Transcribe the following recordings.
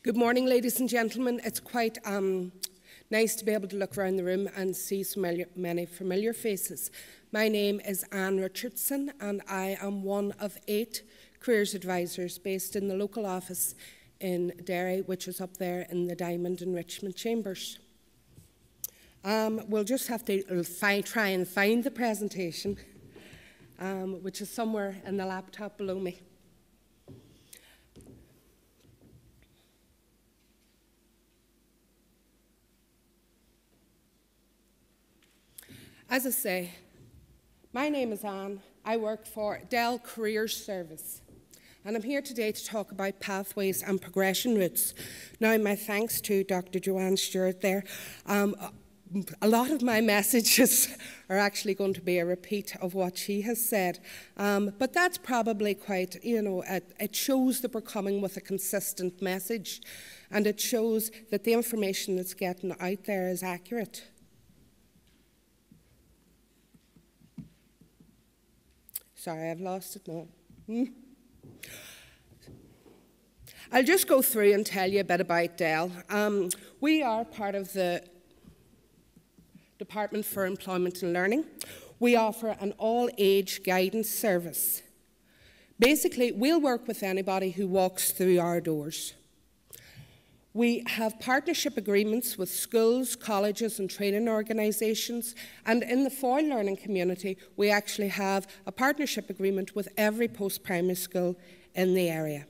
Good morning, ladies and gentlemen. It's quite nice to be able to look around the room and see so many familiar faces. My name is Richardson, and I am one of 8 careers advisors based in the local office in Derry, which is up there in the Diamond and Richmond Chambers. We'll just have to try and find the presentation, which is somewhere in the laptop below me. As I say, my name is Anne. I work for Dell Careers Service, and I'm here today to talk about pathways and progression routes. Now, my thanks to Dr. Joanne Stewart there. A lot of my messages are actually going to be a repeat of what she has said, but that's probably quite, it shows that we're coming with a consistent message, and it shows that the information that's getting out there is accurate. Sorry, I've lost it now. I'll just go through and tell you a bit about Dell. We are part of the Department for Employment and Learning. We offer an all-age guidance service. Basically, we'll work with anybody who walks through our doors. We have partnership agreements with schools, colleges and training organisations, and in the foreign learning community we actually have a partnership agreement with every post-primary school in the area.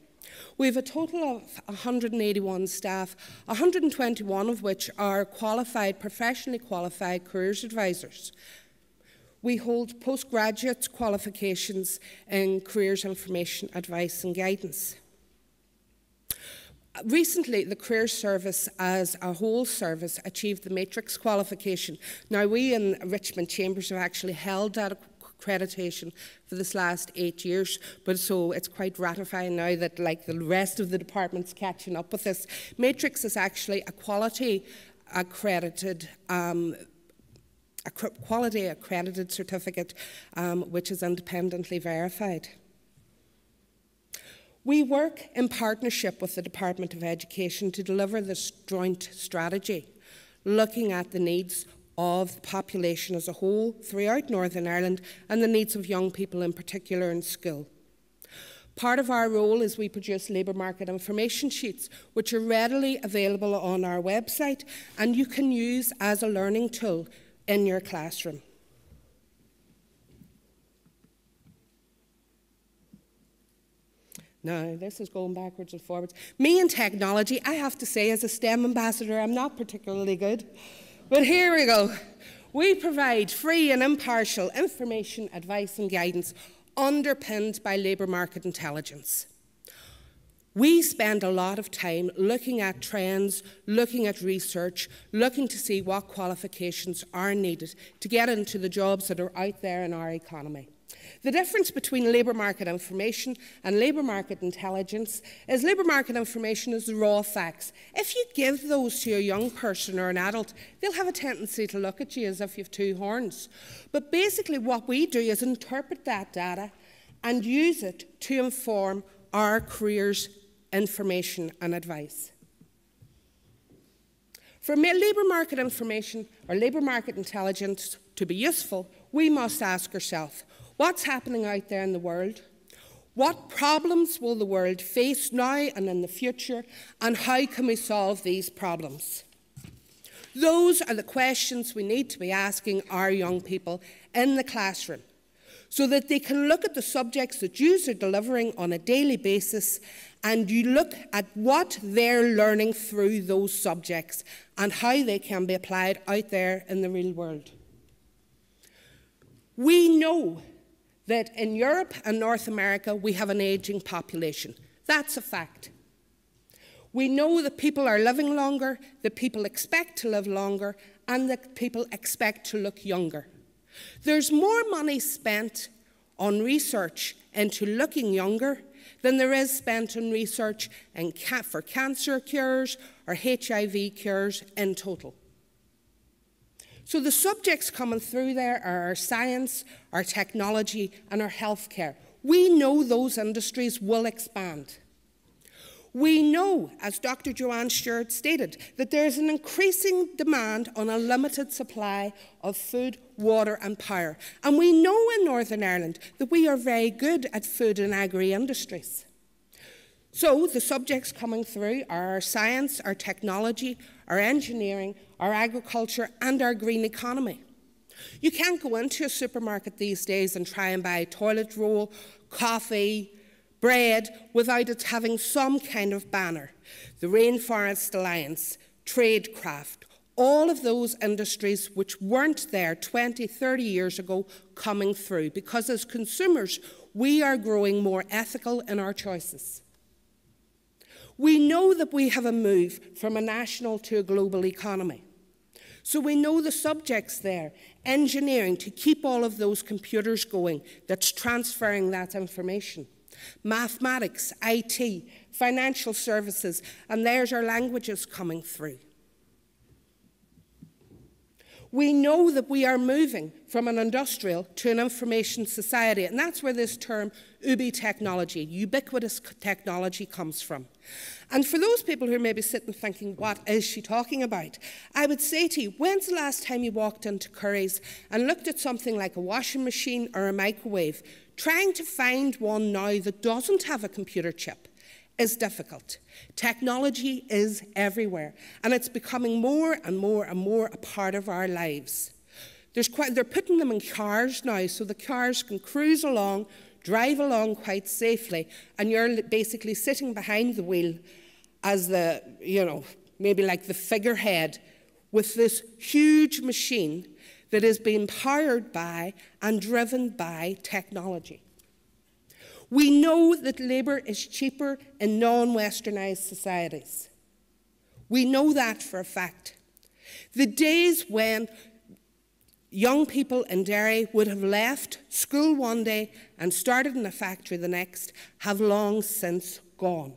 We have a total of 181 staff, 121 of which are professionally qualified careers advisors. We hold postgraduate qualifications in careers information, advice and guidance. Recently, the Careers Service as a whole service achieved the Matrix qualification. Now, we in Richmond Chambers have actually held that accreditation for this last 8 years, but so it's quite gratifying now that, like, the rest of the department's catching up with this. Matrix is actually a quality accredited certificate, which is independently verified. We work in partnership with the Department of Education to deliver this joint strategy, looking at the needs of the population as a whole throughout Northern Ireland and the needs of young people in particular in school. Part of our role is we produce labour market information sheets, which are readily available on our website and you can use as a learning tool in your classroom. Now, this is going backwards and forwards. Me and technology, I have to say, as a STEM ambassador, I'm not particularly good. But here we go. We provide free and impartial information, advice and guidance underpinned by labour market intelligence. We spend a lot of time looking at trends, looking at research, looking to see what qualifications are needed to get into the jobs that are out there in our economy. The difference between labour market information and labour market intelligence is labour market information is the raw facts. If you give those to a young person or an adult, they'll have a tendency to look at you as if you have 2 horns. But basically what we do is interpret that data and use it to inform our careers information and advice. For labour market information or labour market intelligence to be useful, we must ask ourselves, what's happening out there in the world? What problems will the world face now and in the future? And how can we solve these problems? Those are the questions we need to be asking our young people in the classroom so that they can look at the subjects that you are delivering on a daily basis and you look at what they're learning through those subjects and how they can be applied out there in the real world. We know that in Europe and North America we have an ageing population. That's a fact. We know that people are living longer, that people expect to live longer, and that people expect to look younger. There's more money spent on research into looking younger than there is spent on research for cancer cures or HIV cures in total. So the subjects coming through there are our science, our technology and our healthcare. We know those industries will expand. We know, as Dr. Joanne Stewart stated, that there is an increasing demand on a limited supply of food, water and power. And we know in Northern Ireland that we are very good at food and agri-industries. So the subjects coming through are our science, our technology, our engineering, our agriculture and our green economy. You can't go into a supermarket these days and try and buy toilet roll, coffee, bread without it having some kind of banner. The Rainforest Alliance, Tradecraft, all of those industries which weren't there 20, 30 years ago coming through, because as consumers, we are growing more ethical in our choices. We know that we have a move from a national to a global economy. So we know the subjects there, engineering to keep all of those computers going, that's transferring that information. Mathematics, IT, financial services, and there's our languages coming through. We know that we are moving from an industrial to an information society, and that's where this term UBI technology, ubiquitous technology, comes from. And for those people who may be sitting thinking, what is she talking about? I would say to you, when's the last time you walked into Curry's and looked at something like a washing machine or a microwave? Trying to find one now that doesn't have a computer chip is difficult. Technology is everywhere, and it's becoming more and more and more a part of our lives. They're putting them in cars now, so the cars can cruise along, drive along quite safely, and you're basically sitting behind the wheel as the, maybe like the figurehead with this huge machine that is being powered by and driven by technology. We know that labour is cheaper in non-westernised societies. We know that for a fact. The days when young people in Derry would have left school one day and started in a factory the next have long since gone.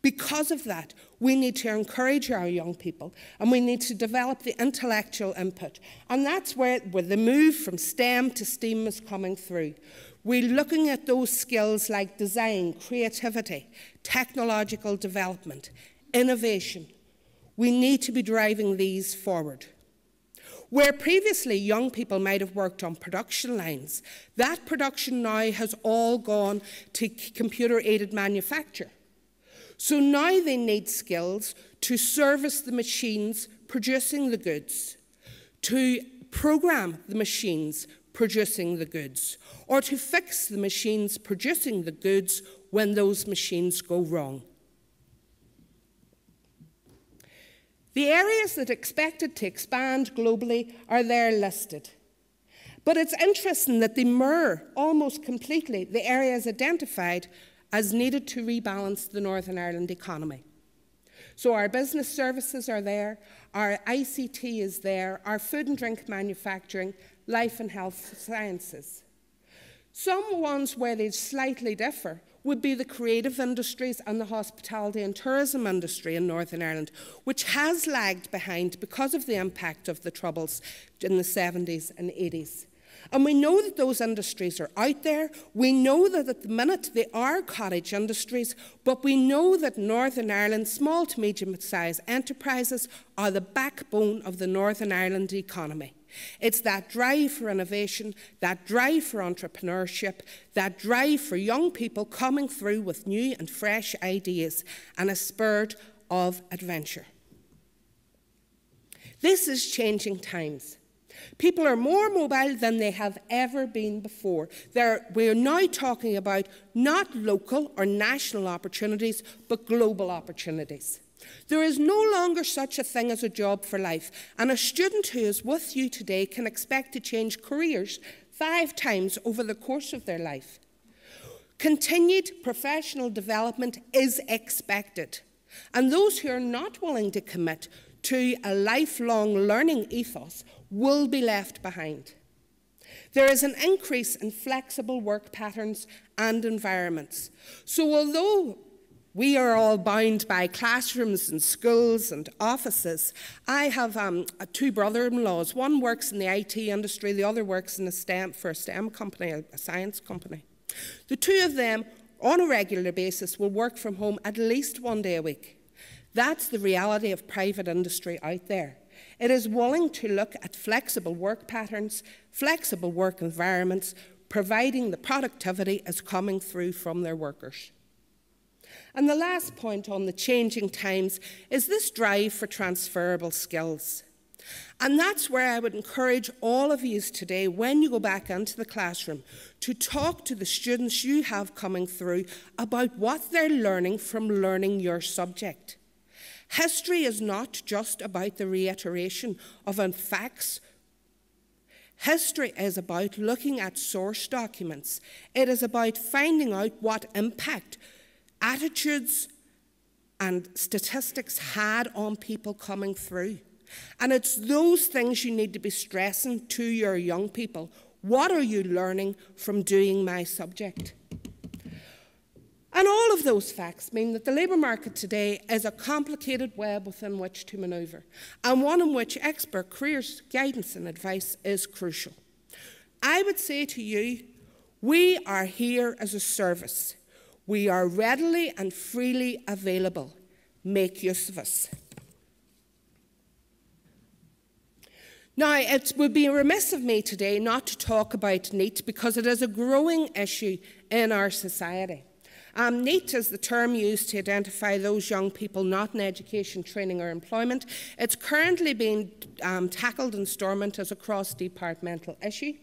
Because of that, we need to encourage our young people, and we need to develop the intellectual input. And that's where the move from STEM to STEAM is coming through. We're looking at those skills like design, creativity, technological development, innovation. We need to be driving these forward. Where previously young people might have worked on production lines, that production now has all gone to computer-aided manufacture. So now they need skills to service the machines producing the goods, to program the machines producing the goods, or to fix the machines producing the goods when those machines go wrong. The areas that are expected to expand globally are there listed. But it's interesting that they mirror almost completely the areas identified as needed to rebalance the Northern Ireland economy. So our business services are there, our ICT is there, our food and drink manufacturing, life and health sciences. Some ones where they slightly differ would be the creative industries and the hospitality and tourism industry in Northern Ireland, which has lagged behind because of the impact of the Troubles in the 70s and 80s. And we know that those industries are out there. We know that at the minute they are cottage industries, but we know that Northern Ireland, small to medium-sized enterprises, are the backbone of the Northern Ireland economy. It's that drive for innovation, that drive for entrepreneurship, that drive for young people coming through with new and fresh ideas and a spirit of adventure. This is changing times. People are more mobile than they have ever been before. We're now talking about not local or national opportunities, but global opportunities. There is no longer such a thing as a job for life, and a student who is with you today can expect to change careers 5 times over the course of their life. Continued professional development is expected, and those who are not willing to commit to a lifelong learning ethos will be left behind. There is an increase in flexible work patterns and environments. So although we are all bound by classrooms and schools and offices, I have 2 brother-in-laws. One works in the IT industry, the other works in for a STEM company, a science company. The 2 of them on a regular basis will work from home at least 1 day a week. That's the reality of private industry out there. It is willing to look at flexible work patterns, flexible work environments, providing the productivity is coming through from their workers. And the last point on the changing times is this drive for transferable skills. And that's where I would encourage all of you today, when you go back into the classroom, to talk to the students you have coming through about what they're learning from learning your subject. History is not just about the reiteration of facts. History is about looking at source documents. It is about finding out what impact attitudes and statistics had on people coming through. And it's those things you need to be stressing to your young people. What are you learning from doing my subject? And all of those facts mean that the labour market today is a complicated web within which to manoeuvre, and one in which expert careers guidance and advice is crucial. I would say to you, we are here as a service. We are readily and freely available. Make use of us. Now, it would be remiss of me today not to talk about NEET, because it is a growing issue in our society. NEET is the term used to identify those young people not in education, training or employment. It's currently being tackled in Stormont as a cross-departmental issue,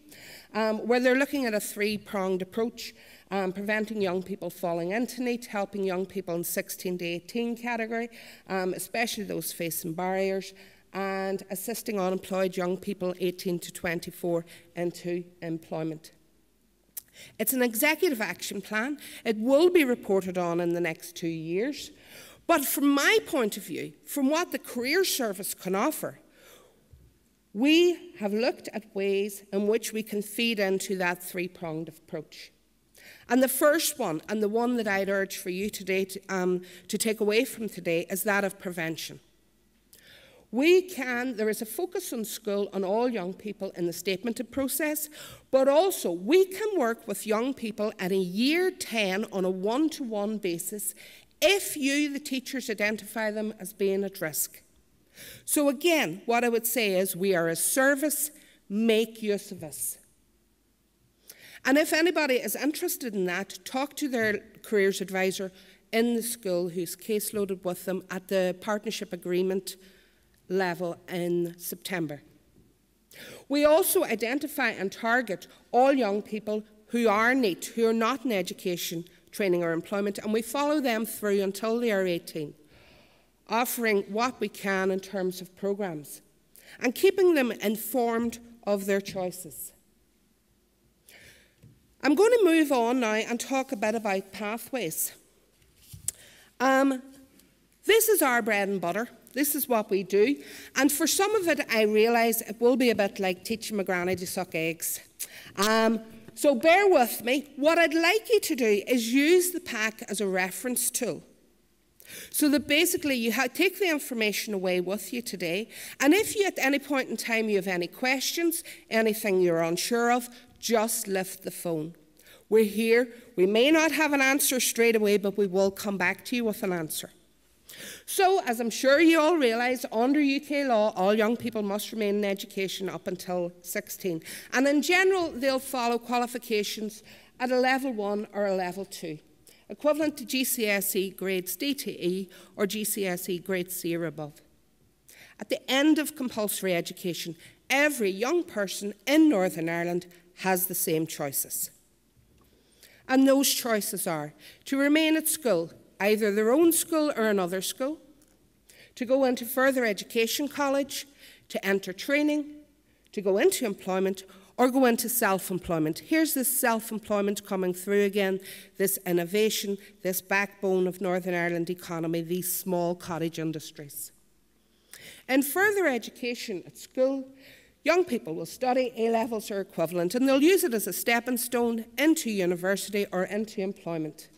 where they're looking at a three-pronged approach, preventing young people falling into NEET, helping young people in 16 to 18 category, especially those facing barriers, and assisting unemployed young people 18 to 24 into employment. It's an executive action plan. It will be reported on in the next 2 years. But from my point of view, from what the Career Service can offer, we have looked at ways in which we can feed into that three-pronged approach. And the first one, and the one that I'd urge for you today to take away from today, is that of prevention. There is a focus on school on all young people in the statemented process, but also we can work with young people at a year 10 on a one-to-one basis if you, the teachers, identify them as being at risk. So again, what I would say is we are a service, make use of us. And if anybody is interested in that, talk to their careers advisor in the school who's caseloaded with them at the partnership agreement level in September. We also identify and target all young people who are NEET, who are not in education, training or employment, and we follow them through until they are 18, offering what we can in terms of programmes and keeping them informed of their choices. I'm going to move on now and talk a bit about pathways. This is our bread and butter. This is what we do. And for some of it, I realise it will be a bit like teaching my granny to suck eggs. So bear with me. What I'd like you to do is use the pack as a reference tool. So that basically you take the information away with you today. And if you at any point in time you have any questions, anything you're unsure of, just lift the phone. We're here. We may not have an answer straight away, but we will come back to you with an answer. So, as I'm sure you all realise, under UK law, all young people must remain in education up until 16. And in general, they'll follow qualifications at a level 1 or a level 2, equivalent to GCSE grades D to E or GCSE grade C or above. At the end of compulsory education, every young person in Northern Ireland has the same choices. And those choices are to remain at school, either their own school or another school, to go into further education college, to enter training, to go into employment, or go into self-employment. Here's this self-employment coming through again, this innovation, this backbone of Northern Ireland economy, these small cottage industries. In further education at school, young people will study A-levels or equivalent, and they'll use it as a stepping stone into university or into employment.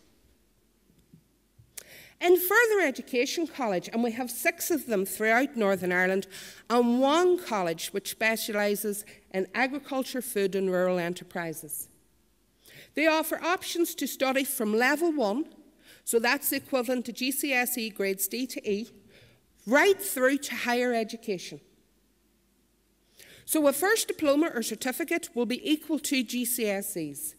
In further education college, and we have 6 of them throughout Northern Ireland, and 1 college which specialises in agriculture, food and rural enterprises. They offer options to study from level 1, so that's the equivalent to GCSE grades D to E, right through to higher education. So a first diploma or certificate will be equal to GCSEs.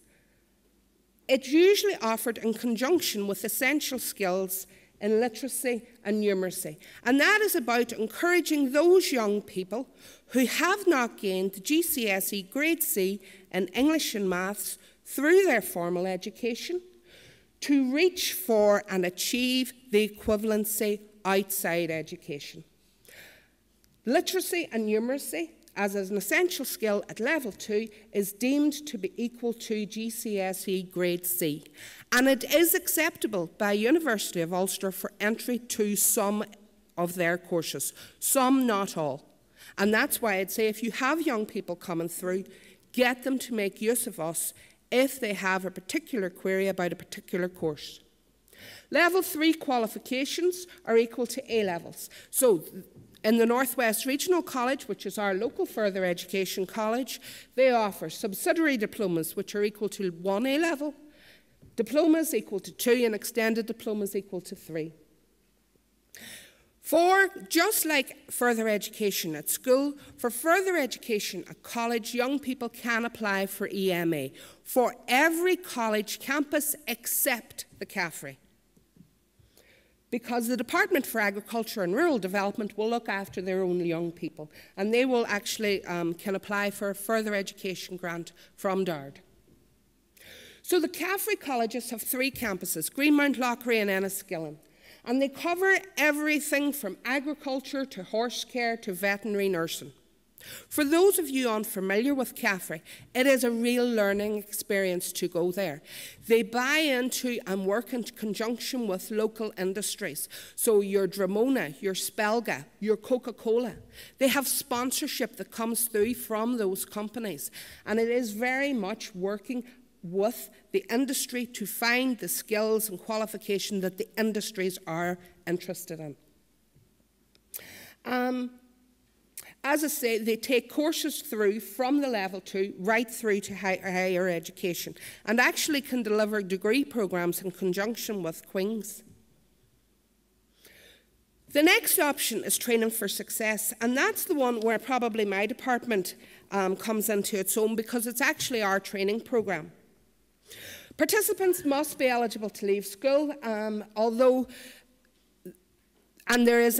It's usually offered in conjunction with essential skills in literacy and numeracy. And that is about encouraging those young people who have not gained the GCSE grade C in English and Maths through their formal education to reach for and achieve the equivalency outside education. Literacy and numeracy, as an essential skill at level 2, is deemed to be equal to GCSE grade C. And it is acceptable by University of Ulster for entry to some of their courses, some, not all. And that's why I'd say if you have young people coming through, get them to make use of us if they have a particular query about a particular course. Level 3 qualifications are equal to A levels. So in the North West Regional College, which is our local further education college, they offer subsidiary diplomas, which are equal to 1 A level, diplomas equal to 2, and extended diplomas equal to 3. For, just like further education at school, for further education at college, young people can apply for EMA for every college campus except the CAFRE, because the Department for Agriculture and Rural Development will look after their own young people, and they will actually can apply for a further education grant from DARD. So the CAFRE colleges have 3 campuses, Greenmount, Loughrea and Enniskillen, and they cover everything from agriculture to horse care to veterinary nursing. For those of you unfamiliar with CAFRE, it is a real learning experience to go there. They buy into and work in conjunction with local industries. So your Dramona, your Spelga, your Coca-Cola. They have sponsorship that comes through from those companies. And it is very much working with the industry to find the skills and qualification that the industries are interested in. As I say, they take courses through from the level 2 right through to higher education, and actually can deliver degree programs in conjunction with Queen's. The next option is training for success, and that's the one where probably my department comes into its own, because it's actually our training program. Participants must be eligible to leave school, and there is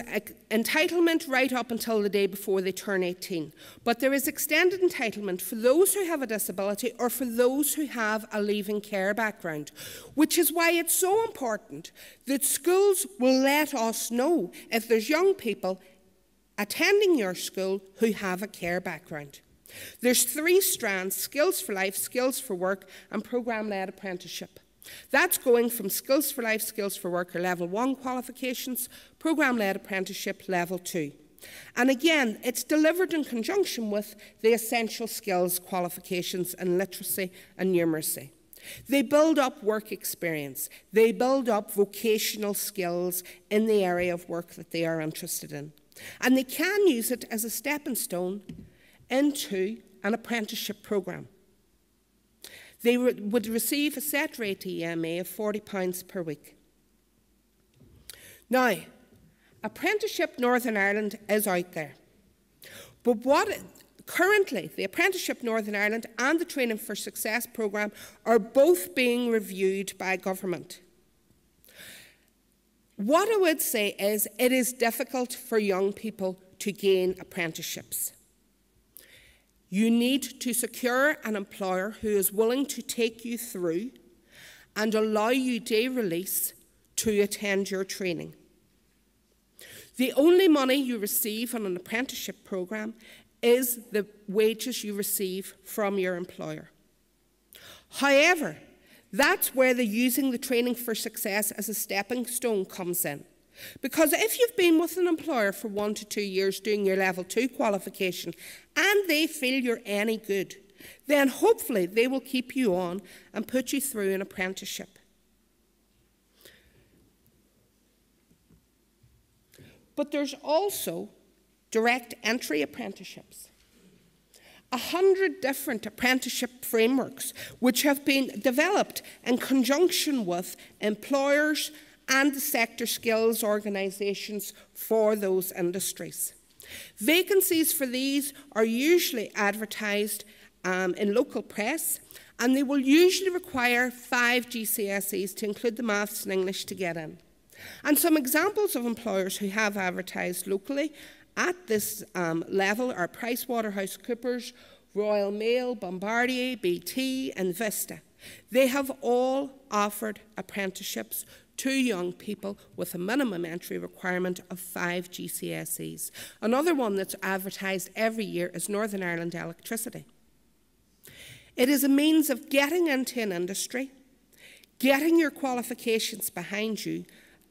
entitlement right up until the day before they turn 18. But there is extended entitlement for those who have a disability or for those who have a leaving care background, which is why it's so important that schools will let us know if there's young people attending your school who have a care background. There's 3 strands: skills for life, skills for work, and programme-led apprenticeship. That's going from skills for life, skills for work, or level 1 qualifications, programme-led apprenticeship level 2. And again, it's delivered in conjunction with the essential skills qualifications in literacy and numeracy. They build up work experience. They build up vocational skills in the area of work that they are interested in. And they can use it as a stepping stone into an apprenticeship programme. They would receive a set rate EMA of £40 per week. Now, Apprenticeship Northern Ireland is out there. But currently, the Apprenticeship Northern Ireland and the Training for Success programme are both being reviewed by government. What I would say is it is difficult for young people to gain apprenticeships. You need to secure an employer who is willing to take you through and allow you day release to attend your training. The only money you receive on an apprenticeship programme is the wages you receive from your employer. However, that's where using the Training for Success as a stepping stone comes in. Because if you've been with an employer for 1 to 2 years doing your level 2 qualification and they feel you're any good, then hopefully they will keep you on and put you through an apprenticeship. But there's also direct entry apprenticeships. 100 different apprenticeship frameworks which have been developed in conjunction with employers and the sector skills organisations for those industries. Vacancies for these are usually advertised in local press, and they will usually require 5 GCSEs to include the maths and English to get in. And some examples of employers who have advertised locally at this level are PricewaterhouseCoopers, Royal Mail, Bombardier, BT and Vista. They have all offered apprenticeships to young people with a minimum entry requirement of 5 GCSEs. Another one that's advertised every year is Northern Ireland Electricity. It is a means of getting into an industry, getting your qualifications behind you,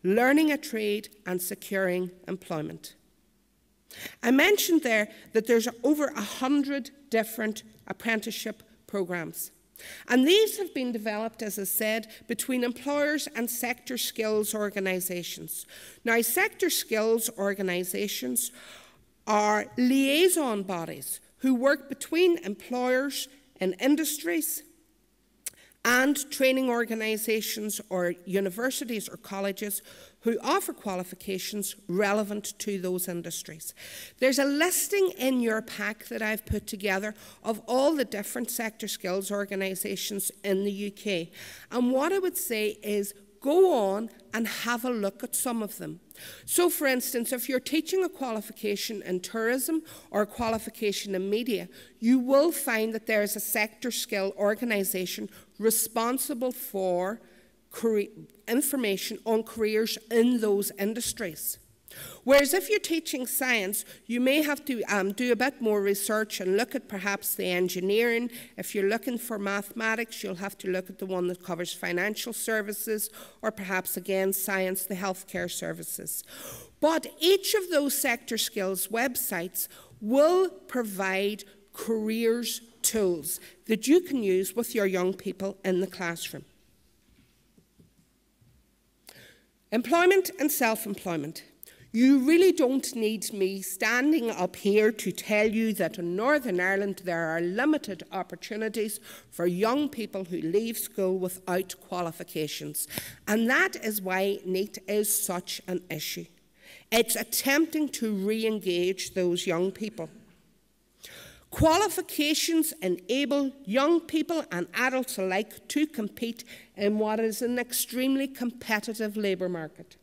learning a trade and securing employment. I mentioned there that there's over 100 different apprenticeship programs. And these have been developed, as I said, between employers and sector skills organisations. Now, sector skills organisations are liaison bodies who work between employers in industries and training organisations or universities or colleges who offer qualifications relevant to those industries. There's a listing in your pack that I've put together of all the different sector skills organisations in the UK. And what I would say is go on and have a look at some of them. So, for instance, if you're teaching a qualification in tourism or a qualification in media, you will find that there is a sector skill organisation responsible for information on careers in those industries. Whereas if you're teaching science, you may have to do a bit more research and look at perhaps the engineering. If you're looking for mathematics, you'll have to look at the one that covers financial services, or perhaps again science, the healthcare services. But each of those sector skills websites will provide careers tools that you can use with your young people in the classroom. Employment and self-employment. You really don't need me standing up here to tell you that in Northern Ireland there are limited opportunities for young people who leave school without qualifications. And that is why NEET is such an issue. It's attempting to re-engage those young people. Qualifications enable young people and adults alike to compete in what is an extremely competitive labour market.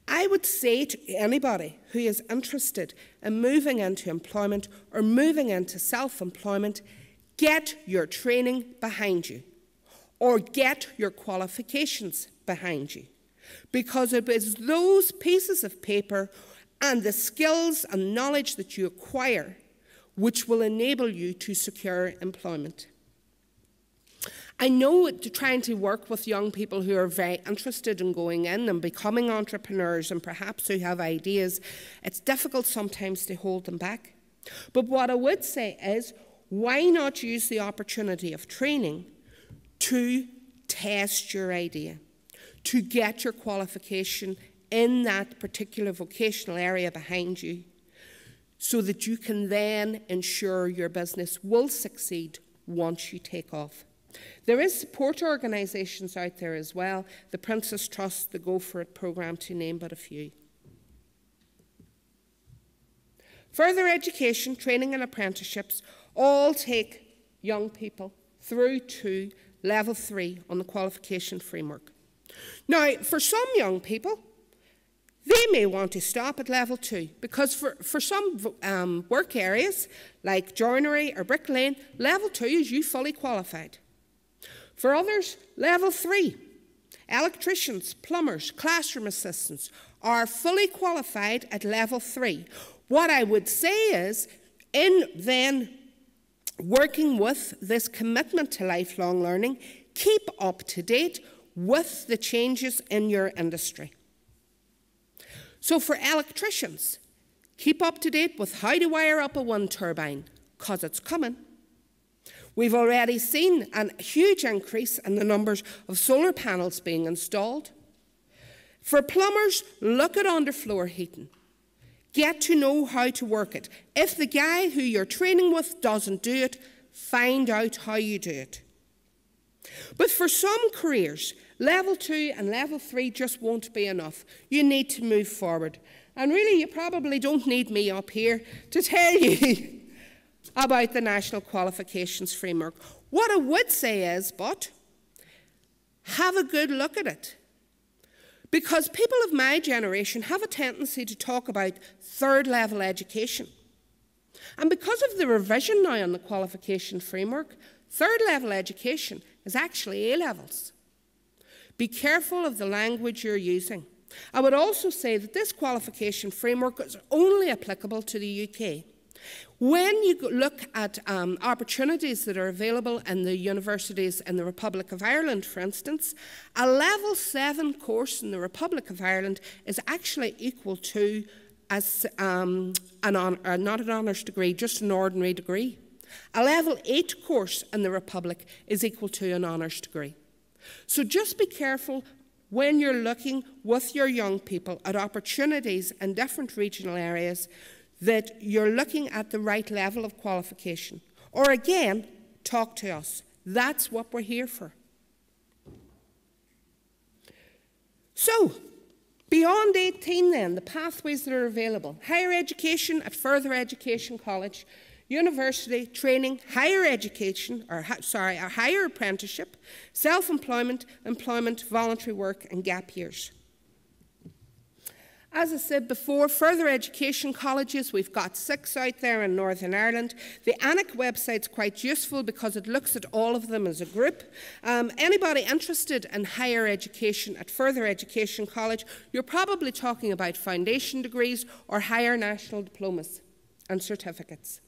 I would say to anybody who is interested in moving into employment or moving into self-employment, get your training behind you or get your qualifications behind you, because it is those pieces of paper and the skills and knowledge that you acquire which will enable you to secure employment. I know trying to work with young people who are very interested in going in and becoming entrepreneurs and perhaps who have ideas, it's difficult sometimes to hold them back. But what I would say is, why not use the opportunity of training to test your idea, to get your qualification in that particular vocational area behind you, so that you can then ensure your business will succeed once you take off. There is support organisations out there as well, the Princess Trust, the Go For It programme, to name but a few. Further education, training and apprenticeships all take young people through to level 3 on the qualification framework. Now, for some young people, they may want to stop at level 2, because for some work areas, like joinery or bricklaying, level 2 is you fully qualified. For others, level 3, electricians, plumbers, classroom assistants are fully qualified at level 3. What I would say is, in then working with this commitment to lifelong learning, keep up to date with the changes in your industry. So for electricians, keep up to date with how to wire up a wind turbine, because it's coming. We've already seen a huge increase in the numbers of solar panels being installed. For plumbers, look at underfloor heating. Get to know how to work it. If the guy who you're training with doesn't do it, find out how you do it. But for some careers, level 2 and level 3 just won't be enough. You need to move forward. And really, you probably don't need me up here to tell you about the National Qualifications Framework. What I would say is, but have a good look at it. Because people of my generation have a tendency to talk about third-level education. And because of the revision now on the qualification framework, third-level education is actually A-levels. Be careful of the language you're using. I would also say that this qualification framework is only applicable to the UK. When you look at opportunities that are available in the universities in the Republic of Ireland, for instance, a level 7 course in the Republic of Ireland is actually equal to not an honours degree, just an ordinary degree. A level 8 course in the Republic is equal to an honours degree. So just be careful when you're looking with your young people at opportunities in different regional areas that you're looking at the right level of qualification. Or again, talk to us. That's what we're here for. So, beyond 18 then, the pathways that are available. Higher education at further education college, university, training, higher education, or a higher apprenticeship, self-employment, employment, voluntary work and gap years. As I said before, further education colleges, we've got 6 out there in Northern Ireland. The ANIC website's quite useful because it looks at all of them as a group. Anybody interested in higher education at further education college, you're probably talking about foundation degrees or higher national diplomas and certificates.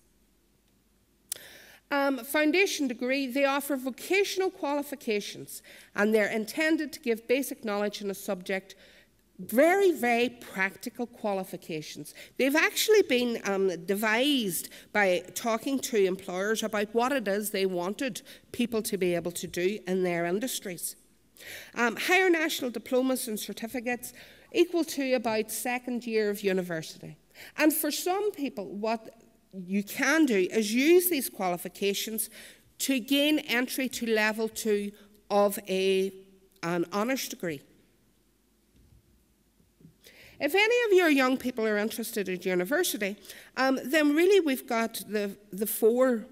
Foundation degree, they offer vocational qualifications and they're intended to give basic knowledge in a subject. Very, very practical qualifications. They've actually been devised by talking to employers about what it is they wanted people to be able to do in their industries. Higher national diplomas and certificates equal to about 2nd year of university. And for some people, what you can do is use these qualifications to gain entry to level 2 of an honours degree. If any of your young people are interested in university, then really we've got the 4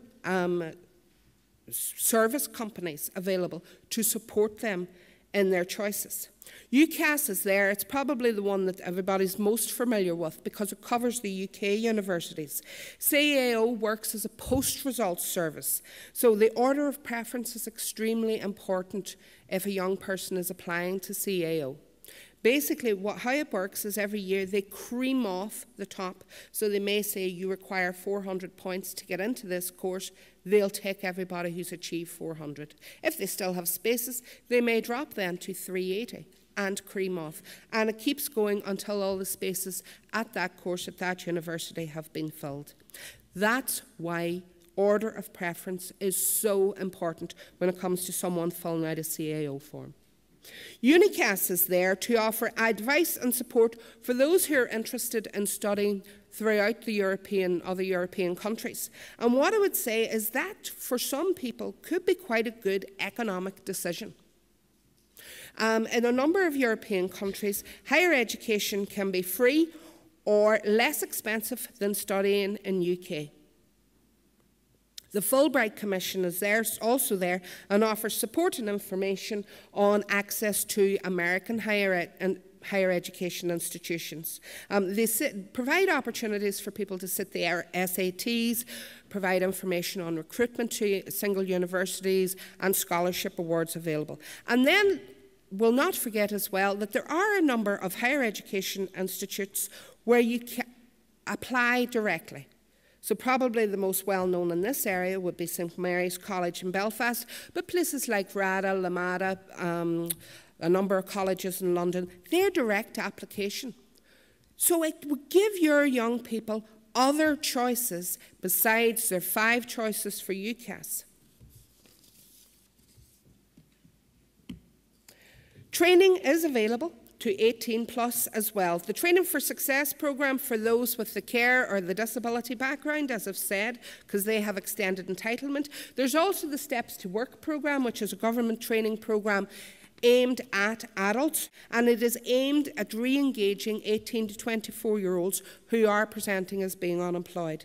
service companies available to support them in their choices. UCAS is there. It's probably the one that everybody's most familiar with because it covers the UK universities. CAO works as a post-results service, so the order of preference is extremely important if a young person is applying to CAO. Basically, how it works is every year they cream off the top. So they may say you require 400 points to get into this course. They'll take everybody who's achieved 400. If they still have spaces, they may drop then to 380 and cream off. And it keeps going until all the spaces at that course at that university have been filled. That's why order of preference is so important when it comes to someone filling out a CAO form. UNICAS is there to offer advice and support for those who are interested in studying throughout the other European countries. And what I would say is that for some people could be quite a good economic decision. In a number of European countries, higher education can be free or less expensive than studying in UK. The Fulbright Commission is also there and offers support and information on access to American higher education institutions. They provide opportunities for people to sit the SATs, provide information on recruitment to single universities and scholarship awards available. And then we'll not forget as well that there are a number of higher education institutes where you can apply directly. So probably the most well-known in this area would be St Mary's College in Belfast, but places like RADA, Lamada, a number of colleges in London, they're direct application. So it would give your young people other choices besides their 5 choices for UCAS. Training is available to 18 plus as well. The Training for Success programme for those with the care or the disability background, as I've said, because they have extended entitlement. There's also the Steps to Work programme, which is a government training programme aimed at adults, and it is aimed at re-engaging 18 to 24-year-olds who are presenting as being unemployed.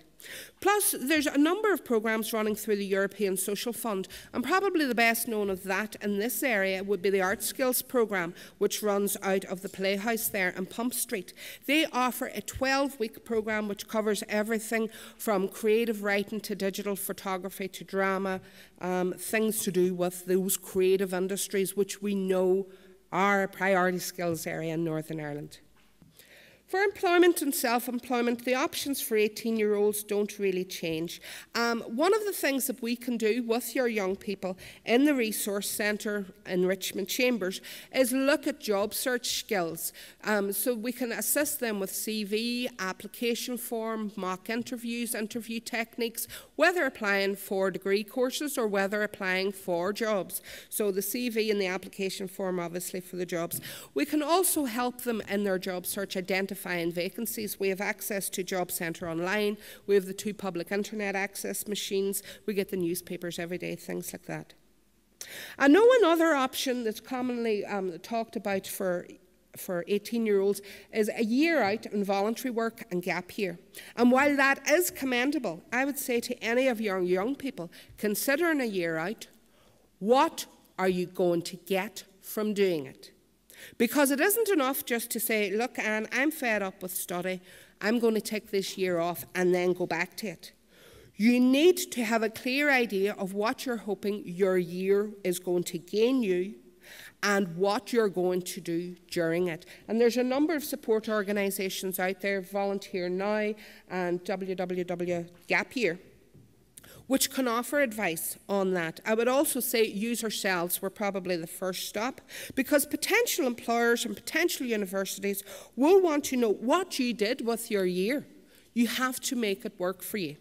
Plus, there's a number of programmes running through the European Social Fund, and probably the best known of that in this area would be the Art Skills programme, which runs out of the Playhouse there in Pump Street. They offer a 12-week programme which covers everything from creative writing to digital photography to drama, things to do with those creative industries which we know are a priority skills area in Northern Ireland. For employment and self-employment, the options for 18-year-olds don't really change. One of the things that we can do with your young people in the Resource Centre Enrichment Chambers is look at job search skills. So we can assist them with CV, application form, mock interviews, interview techniques, whether applying for degree courses or whether applying for jobs. So the CV and the application form, obviously, for the jobs. We can also help them in their job search identifying vacancies. We have access to Job Centre Online. We have the 2 public internet access machines. We get the newspapers every day, things like that. I know another option that's commonly talked about for 18-year-olds is a year out in voluntary work and gap year. And while that is commendable, I would say to any of your young people considering a year out, what are you going to get from doing it? Because it isn't enough just to say, look, Anne, I'm fed up with study. I'm going to take this year off and then go back to it. You need to have a clear idea of what you're hoping your year is going to gain you and what you're going to do during it. And there's a number of support organisations out there, Volunteer Now and www.gapyear, which can offer advice on that. I would also say use yourselves were probably the first stop, because potential employers and potential universities will want to know what you did with your year. You have to make it work for you.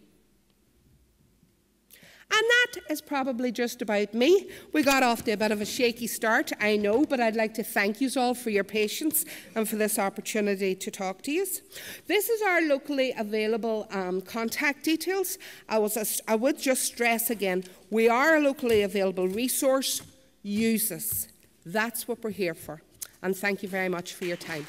And that is probably just about me. We got off to a bit of a shaky start, I know, but I'd like to thank you all for your patience and for this opportunity to talk to you. This is our locally available contact details. I would just stress again, we are a locally available resource. Use us. That's what we're here for. And thank you very much for your time.